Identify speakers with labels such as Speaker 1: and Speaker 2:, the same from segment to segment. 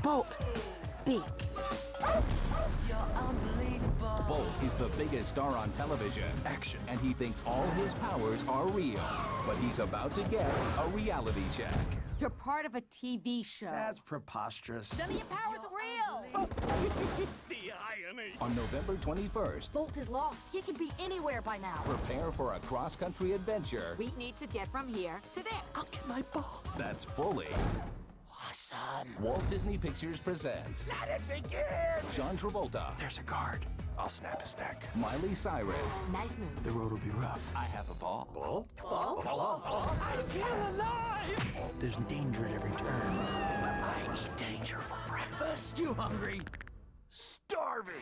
Speaker 1: Bolt, speak.
Speaker 2: You're unbelievable.
Speaker 3: Bolt is the biggest star on television. Action. And he thinks all his powers are real. But he's about to get a reality check.
Speaker 1: You're part of a TV show.
Speaker 4: That's preposterous.
Speaker 1: None of your powers are real.
Speaker 2: The irony.
Speaker 3: On November 21st,
Speaker 1: Bolt is lost. He could be anywhere by now.
Speaker 3: prepare for a cross-country adventure
Speaker 1: We need to get from here to there.
Speaker 2: I'll get my ball.
Speaker 3: that's fully
Speaker 2: Awesome.
Speaker 3: Walt Disney Pictures presents
Speaker 2: Let it begin.
Speaker 3: John Travolta,
Speaker 4: There's a guard. I'll snap his neck.
Speaker 3: Miley Cyrus,
Speaker 1: Nice move.
Speaker 4: The road will be rough.
Speaker 3: I Have a Ball,
Speaker 2: I feel alive.
Speaker 4: There's danger at every turn.
Speaker 2: I eat danger for breakfast. You hungry? Starving.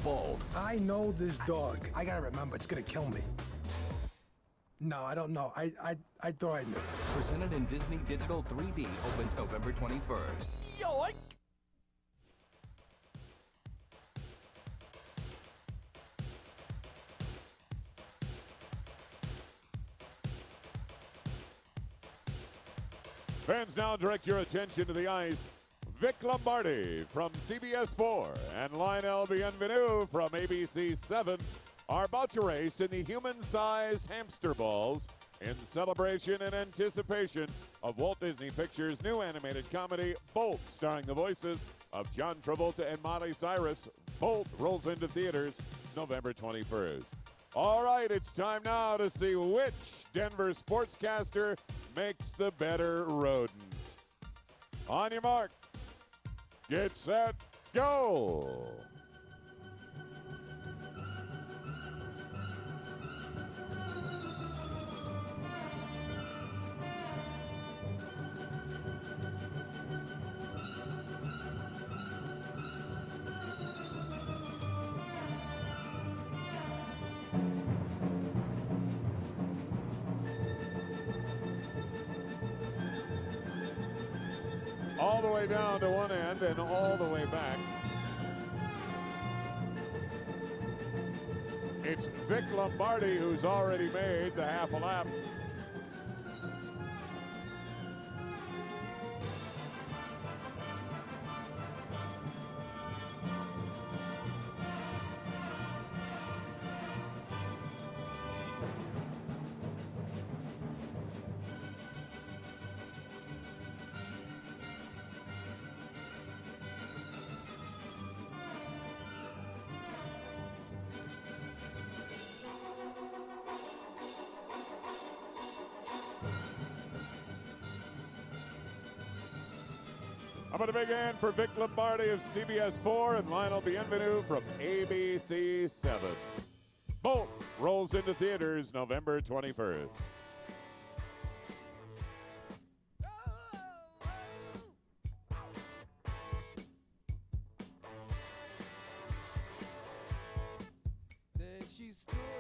Speaker 3: Bold,
Speaker 5: I know this dog. I gotta remember, it's gonna kill me. No, I don't know. I thought I knew.
Speaker 3: presented in Disney Digital 3D, opens November 21st.
Speaker 2: Yoink.
Speaker 6: Fans, now direct your attention to the ice. Vic Lombardi from CBS 4 and Lionel Bienvenu from ABC 7 are about to race in the human-sized Hamster Balls in celebration and anticipation of Walt Disney Pictures' new animated comedy, Bolt, starring the voices of John Travolta and Miley Cyrus. Bolt rolls into theaters November 21st. All right, it's time now to see which Denver sportscaster makes the better rodent. On your mark, get set, go! All the way down to one end and all the way back. It's Vic Lombardi who's already made the half a lap. How about a big hand for Vic Lombardi of CBS 4 and Lionel Bienvenu from ABC 7. Bolt rolls into theaters November 21st.
Speaker 2: Then she stood